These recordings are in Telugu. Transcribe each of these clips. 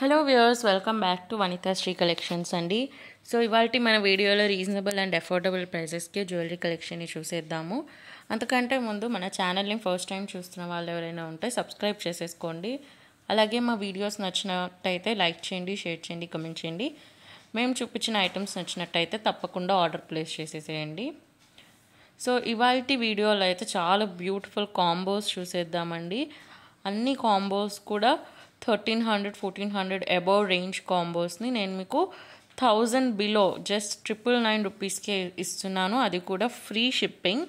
Hello viewers, welcome back to Vanitha Sri Collections అండి. సో ఇవాళ మన వీడియోలో రీజనబుల్ అండ్ అఫోర్డబుల్ ప్రైజెస్కి జ్యువెలరీ కలెక్షన్ని చూసేద్దాము. అంతకంటే ముందు మన ఛానల్ని ఫస్ట్ టైం చూస్తున్న వాళ్ళు ఎవరైనా ఉంటే సబ్స్క్రైబ్ చేసేసుకోండి. అలాగే మా వీడియోస్ నచ్చినట్టయితే లైక్ చేయండి, షేర్ చేయండి, కమెంట్ చేయండి. మేము చూపించిన ఐటమ్స్ నచ్చినట్టయితే తప్పకుండా ఆర్డర్ ప్లేస్ చేసేసేయండి. సో ఇవాళ వీడియోలో అయితే చాలా బ్యూటిఫుల్ కాంబోస్ చూసేద్దామండి. అన్ని కాంబోస్ కూడా 1300, 1400 అబౌవ్ రేంజ్ కాంబోస్ని నేను మీకు 1000 బిలో జస్ట్ 999 రూపీస్కే ఇస్తున్నాను. అది కూడా ఫ్రీ షిప్పింగ్.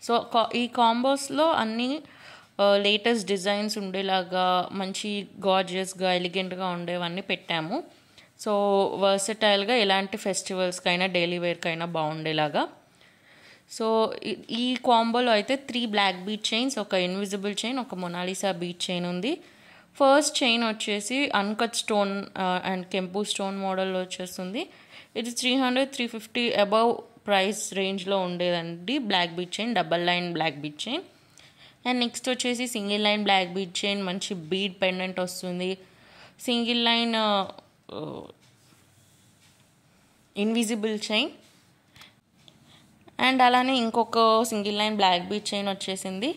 సో ఈ కాంబోస్లో అన్ని లేటెస్ట్ డిజైన్స్ ఉండేలాగా మంచి గార్జియస్గా ఎలిగెంట్గా ఉండేవన్నీ పెట్టాము. సో వర్సటైల్గా ఎలాంటి ఫెస్టివల్స్కైనా డైలీ వేర్కైనా బాగుండేలాగా. సో ఈ కాంబోలో అయితే 3 బ్లాక్ బీట్ చైన్స్, ఒక ఇన్విజిబుల్ చైన్, ఒక మొనాలిసా బీట్ చైన్ ఉంది. ఫస్ట్ చైన్ వచ్చేసి అన్కట్ స్టోన్ అండ్ కెంపు స్టోన్ మోడల్లో వచ్చేస్తుంది. ఇది 300-350 అబౌవ్ ప్రైస్ రేంజ్లో ఉండేదండి. Black bead chain, double line black bead chain. And next వచ్చేసి single line black bead chain, మంచి బీడ్ పెండెంట్ వస్తుంది. Single line invisible chain and అలానే ఇంకొక single line black bead chain వచ్చేసింది.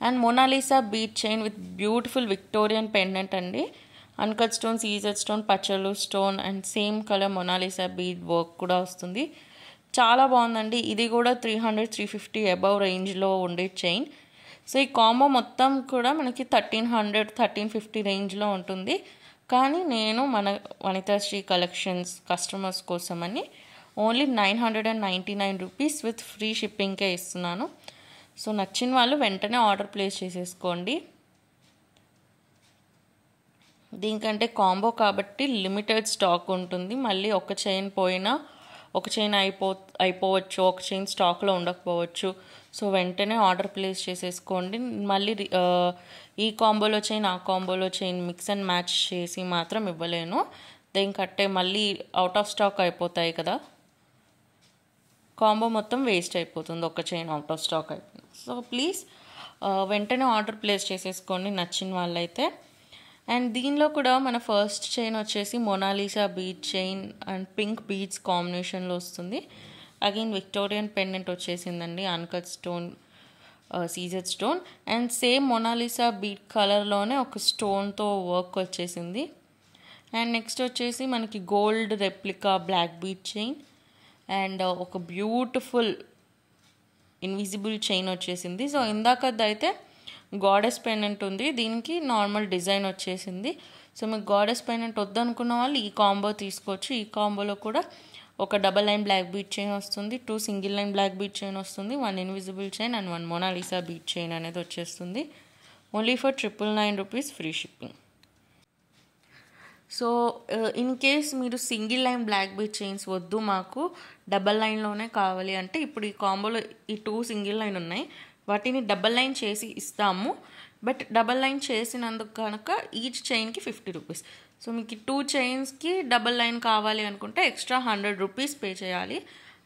And Mona Lisa bead chain with beautiful Victorian pendant అండి. అన్కట్ స్టోన్, సీజెడ్ స్టోన్, పచ్చలు stone and same colour Mona Lisa bead work కూడా వస్తుంది. చాలా బాగుందండి. ఇది కూడా 300-350 అబౌవ్ రేంజ్లో ఉండే చైన్. సో ఈ కాంబో మొత్తం కూడా మనకి 1300-1350 రేంజ్లో ఉంటుంది. కానీ నేను మన వనితాశ్రీ కలెక్షన్స్ కస్టమర్స్ కోసమని ఓన్లీ 999 రూపీస్ విత్ ఫ్రీ షిప్పింగ్కే ఇస్తున్నాను. సో నచ్చిన వాళ్ళు వెంటనే ఆర్డర్ ప్లేస్ చేసేసుకోండి. దీనికంటే కాంబో కాబట్టి లిమిటెడ్ స్టాక్ ఉంటుంది. మళ్ళీ ఒక చైన్ పోయినా ఒక చైన్ అయిపోవచ్చు, ఒక చైన్ స్టాక్లో ఉండకపోవచ్చు. సో వెంటనే ఆర్డర్ ప్లేస్ చేసేసుకోండి. మళ్ళీ ఈ కాంబోలో చైన్, ఆ కాంబోలో చైన్ మిక్స్ అండ్ మ్యాచ్ చేసి మాత్రం ఇవ్వలేను. దీనికంటే మళ్ళీ అవుట్ ఆఫ్ స్టాక్ అయిపోతాయి కదా, కాంబో మొత్తం వేస్ట్ అయిపోతుంది ఒక చైన్ అవుట్ ఆఫ్ స్టాక్ అయిపోయింది. సో ప్లీజ్ వెంటనే ఆర్డర్ ప్లేస్ చేసేసుకోండి నచ్చిన వాళ్ళైతే. అండ్ దీనిలో కూడా మన ఫస్ట్ చైన్ వచ్చేసి Mona Lisa bead chain and pink beads కాంబినేషన్లో వస్తుంది. అగైన్ విక్టోరియన్ పెండెంట్ వచ్చేసిందండి, uncut stone, CZ stone and same Mona Lisa bead కలర్లోనే ఒక స్టోన్తో వర్క్ వచ్చేసింది. అండ్ నెక్స్ట్ వచ్చేసి మనకి gold replica black bead chain and ఒక బ్యూటిఫుల్ ఇన్విజిబుల్ చైన్ వచ్చేసింది. సో ఇందాకదైతే గాడెస్ పెండెంట్ ఉంది, దీనికి నార్మల్ డిజైన్ వచ్చేసింది. సో మీకు గాడెస్ పెండెంట్ వద్దనుకున్న వాళ్ళు ఈ కాంబో తీసుకోవచ్చు. ఈ కాంబోలో కూడా ఒక double line black bead chain వస్తుంది, 2 single line black bead chain వస్తుంది, 1 invisible chain and 1 Mona Lisa bead chain అనేది వచ్చేస్తుంది. Only for 999 rupees free shipping. So in case మీరు single line black bead chains వద్దు, మాకు డబల్ లైన్లోనే కావాలి అంటే ఇప్పుడు ఈ కాంబోలో ఈ 2 సింగిల్ లైన్ ఉన్నాయి, వాటిని డబల్ లైన్ చేసి ఇస్తాము. బట్ డబల్ లైన్ చేసినందుకు కనుక ఈచ్ చైన్కి 50 రూపీస్. సో మీకు 2 చైన్స్కి డబల్ లైన్ కావాలి అనుకుంటే ఎక్స్ట్రా 100 రూపీస్ పే చేయాలి.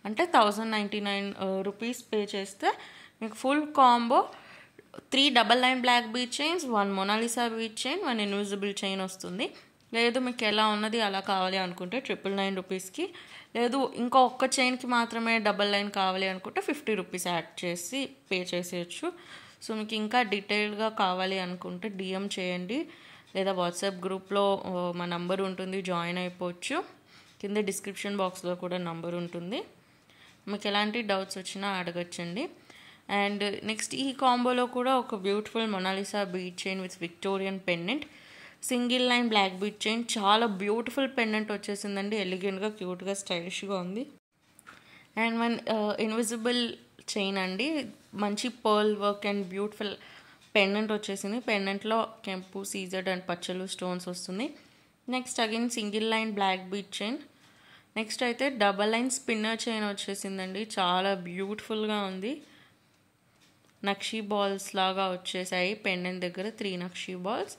అంటే 1099 రూపీస్ పే చేస్తే మీకు full combo 3 double line black bead chains, 1 Mona Lisa bead chain, 1 invisible chain వస్తుంది. లేదు మీకు ఎలా ఉన్నది అలా కావాలి అనుకుంటే 999 రూపీస్కి, లేదు ఇంకా ఒక్క చైన్కి మాత్రమే డబల్ లైన్ కావాలి అనుకుంటే 50 రూపీస్ యాడ్ చేసి పే చేసేయచ్చు. సో మీకు ఇంకా డీటెయిల్గా కావాలి అనుకుంటే డిఎం చేయండి, లేదా వాట్సాప్ గ్రూప్లో మా నంబర్ ఉంటుంది, జాయిన్ అయిపోవచ్చు. కింద డిస్క్రిప్షన్ బాక్స్లో కూడా నంబర్ ఉంటుంది, మీకు ఎలాంటి డౌట్స్ వచ్చినా అడగచ్చండి. అండ్ నెక్స్ట్ ఈ కాంబోలో కూడా ఒక beautiful Mona Lisa bead chain with Victorian pendant, single line black bead chain, చాలా బ్యూటిఫుల్ పెండెంట్ వచ్చేసిందండి, ఎలిగెంట్గా క్యూట్గా స్టైలిష్గా ఉంది. అండ్ 1 ఇన్విజిబుల్ చైన్ అండి, మంచి pearl work and beautiful pendant వచ్చేసింది. పెండెంట్లో కెంపు, సీజెడ్ అండ్ పచ్చలు స్టోన్స్ వస్తుంది. Next again single line black bead chain. Next అయితే డబల్ లైన్ స్పిన్నర్ చైన్ వచ్చేసిందండి, చాలా బ్యూటిఫుల్గా ఉంది. నక్షీ బాల్స్ లాగా వచ్చేసాయి పెండెంట్ దగ్గర, 3 నక్షీ బాల్స్.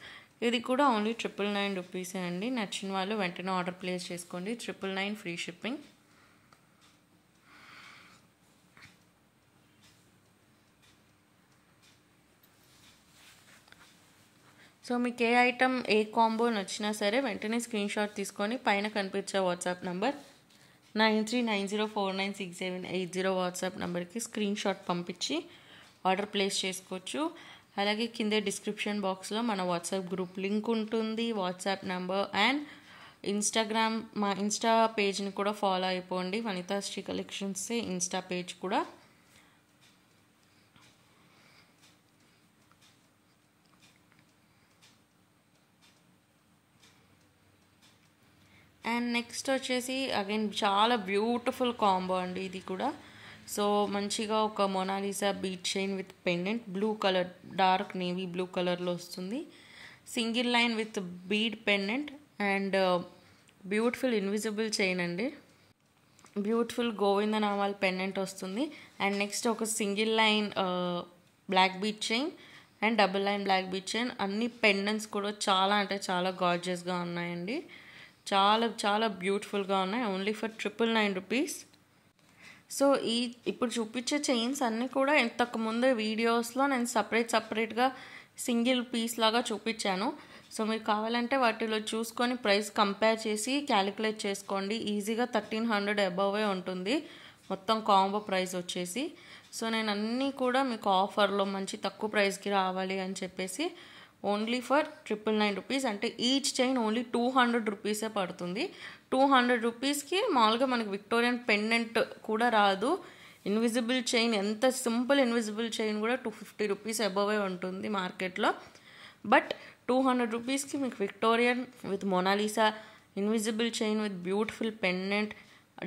ఇది కూడా ఓన్లీ 999 రూపీసే అండి. నచ్చిన వాళ్ళు వెంటనే ఆర్డర్ ప్లేస్ చేసుకోండి, 999 ఫ్రీ షిప్పింగ్. సో మీకు ఏ ఐటమ్ ఏ కాంబో నచ్చినా సరే వెంటనే స్క్రీన్ షాట్ తీసుకొని పైన కనిపించే వాట్సాప్ నంబర్ 9390496780 వాట్సాప్ నెంబర్కి స్క్రీన్ షాట్ పంపించి ఆర్డర్ ప్లేస్ చేసుకోవచ్చు. అలాగే కింద డిస్క్రిప్షన్ బాక్స్లో మన వాట్సాప్ గ్రూప్ లింక్ ఉంటుంది, వాట్సాప్ నెంబర్ అండ్ ఇన్స్టాగ్రామ్, మా ఇన్స్టా పేజ్ని కూడా ఫాలో అయిపోండి. Vanitha Sri Collections Insta page కూడా. అండ్ నెక్స్ట్ వచ్చేసి అగైన్ చాలా బ్యూటిఫుల్ కాంబో అండి ఇది కూడా. సో మంచిగా ఒక Mona Lisa bead chain with pendant, blue colour, dark navy blue కలర్లో వస్తుంది. Single line with bead pendant and beautiful invisible chain అండి. బ్యూటిఫుల్ గోవిందనామాల్ పెండెంట్ వస్తుంది. అండ్ నెక్స్ట్ ఒక single line black bead chain and double line black bead chain. అన్ని పెండెంట్స్ కూడా చాలా అంటే చాలా గార్జియస్గా ఉన్నాయండి. చాలా చాలా బ్యూటిఫుల్గా ఉన్నాయి. Only for 999 rupees. సో ఇప్పుడు చూపించే చైన్స్ అన్నీ కూడా ఇంతకుముందు వీడియోస్లో నేను సపరేట్గా సింగిల్ పీస్ లాగా చూపించాను. సో మీరు కావాలంటే వాటిలో చూసుకొని ప్రైస్ కంపేర్ చేసి క్యాలిక్యులేట్ చేసుకోండి. ఈజీగా 1300 అబోవే ఉంటుంది మొత్తం కాంబో ప్రైస్ వచ్చేసి. సో నేను అన్నీ కూడా మీకు ఆఫర్లో మంచి తక్కువ ప్రైస్కి రావాలి అని చెప్పేసి ఓన్లీ ఫర్ 999 రూపీస్, అంటే ఈచ్ చైన్ ఓన్లీ 200 రూపీసే పడుతుంది. 200 రూపీస్కి మామూలుగా మనకి విక్టోరియన్ పెండెంట్ కూడా రాదు. ఇన్విజిబుల్ చైన్, ఎంత సింపుల్ ఇన్విజిబుల్ చైన్ కూడా 250 రూపీస్ అబోవే ఉంటుంది మార్కెట్లో. బట్ 200 రూపీస్కి మీకు Victorian with Mona Lisa invisible chain with beautiful pendant,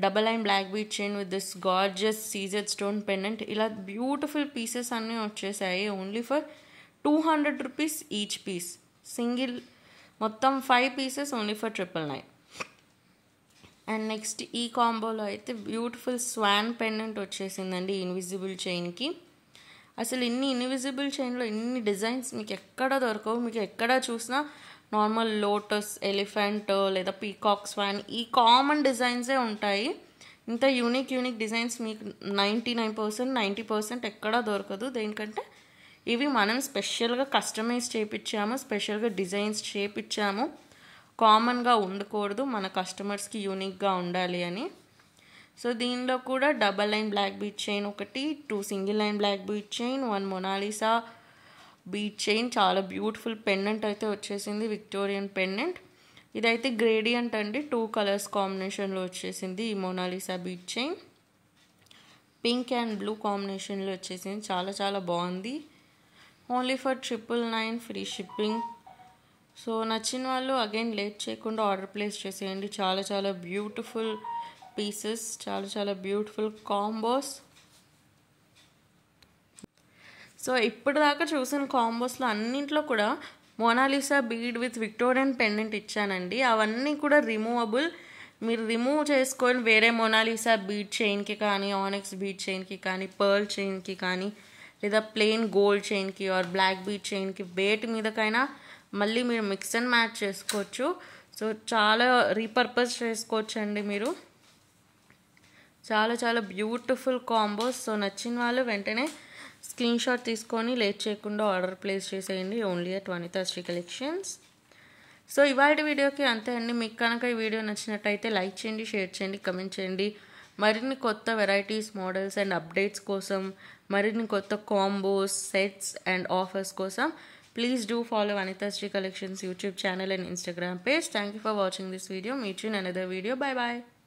double line black bead chain with this gorgeous CZ stone pendant, ఇలా బ్యూటిఫుల్ పీసెస్ అన్నీ వచ్చేసాయి. Only for 200 rupees each piece. Single మొత్తం 5 pieces only for 999. And next ఈ కాంబోలో అయితే బ్యూటిఫుల్ స్వాన్ పెండెంట్ వచ్చేసిందండి ఇన్విజిబుల్ చైన్కి. అసలు ఇన్ని ఇన్విజిబుల్ చైన్లో ఇన్ని డిజైన్స్ మీకు ఎక్కడ దొరకవు. మీకు ఎక్కడ చూసినా నార్మల్ లోటస్, ఎలిఫెంట్ లేదా పీకాక్, స్వాన్ ఈ కామన్ డిజైన్సే ఉంటాయి. ఇంత యూనిక్ డిజైన్స్ మీకు 99%, 90% ఎక్కడా దొరకదు. దేనికంటే ఇవి మనం స్పెషల్గా కస్టమైజ్ చేయించాము, స్పెషల్గా డిజైన్స్ చేయించాము. కామన్గా ఉండకూడదు, మన కస్టమర్స్కి యూనిక్గా ఉండాలి అని. సో దీనిలో కూడా double line black bead chain ఒకటి, 2 single line black bead chain, 1 Mona Lisa bead chain, చాలా బ్యూటిఫుల్ పెండెంట్ అయితే వచ్చేసింది, విక్టోరియన్ పెండెంట్. ఇదైతే గ్రేడియంట్ అండి, 2 కలర్స్ కాంబినేషన్లో వచ్చేసింది ఈ Mona Lisa bead chain. Pink and blue కాంబినేషన్లో వచ్చేసింది, చాలా చాలా బాగుంది. Only for 999 free shipping. So నచ్చిన వాళ్ళు అగైన్ లేట్ చేయకుండా ఆర్డర్ ప్లేస్ చేసేయండి. చాలా చాలా బ్యూటిఫుల్ పీసెస్, చాలా చాలా బ్యూటిఫుల్ కాంబోస్. సో ఇప్పటిదాకా చూసిన కాంబోస్లో అన్నింట్లో కూడా Mona Lisa bead with Victorian pendant ఇచ్చానండి. అవన్నీ కూడా రిమూవబుల్. మీరు రిమూవ్ చేసుకొని వేరే మొనాలిసా బీడ్ చైన్కి కానీ, ఆనెక్స్ బీడ్ చైన్కి కానీ, పర్ల్ చైన్కి కానీ, లేదా ప్లెయిన్ గోల్డ్ చైన్కి ఆర్ బ్లాక్ బీడ్ చైన్కి, వేటి మీదకైనా మళ్ళీ మీరు మిక్స్ అండ్ మ్యాచ్ చేసుకోవచ్చు. సో చాలా రీపర్పస్ చేసుకోవచ్చు అండి మీరు. చాలా చాలా బ్యూటిఫుల్ కాంబోస్. సో నచ్చిన వాళ్ళు వెంటనే స్క్రీన్ షాట్ తీసుకొని లేట్ చేయకుండా ఆర్డర్ ప్లేస్ చేసేయండి only at Vanitha Sri collections. So ఇవాళ వీడియోకి అంతే అండి. మీకు కనుక ఈ వీడియో నచ్చినట్టయితే లైక్ చేయండి, షేర్ చేయండి, కమెంట్ చేయండి. మరిన్ని కొత్త వెరైటీస్, మోడల్స్ అండ్ అప్డేట్స్ కోసం, మరిన్ని కొత్త కాంబోస్, సెట్స్ అండ్ ఆఫర్స్ కోసం please do follow Vanitha Sri Collections YouTube channel and Instagram page. Thank you for watching this video. Meet you in another video. Bye bye.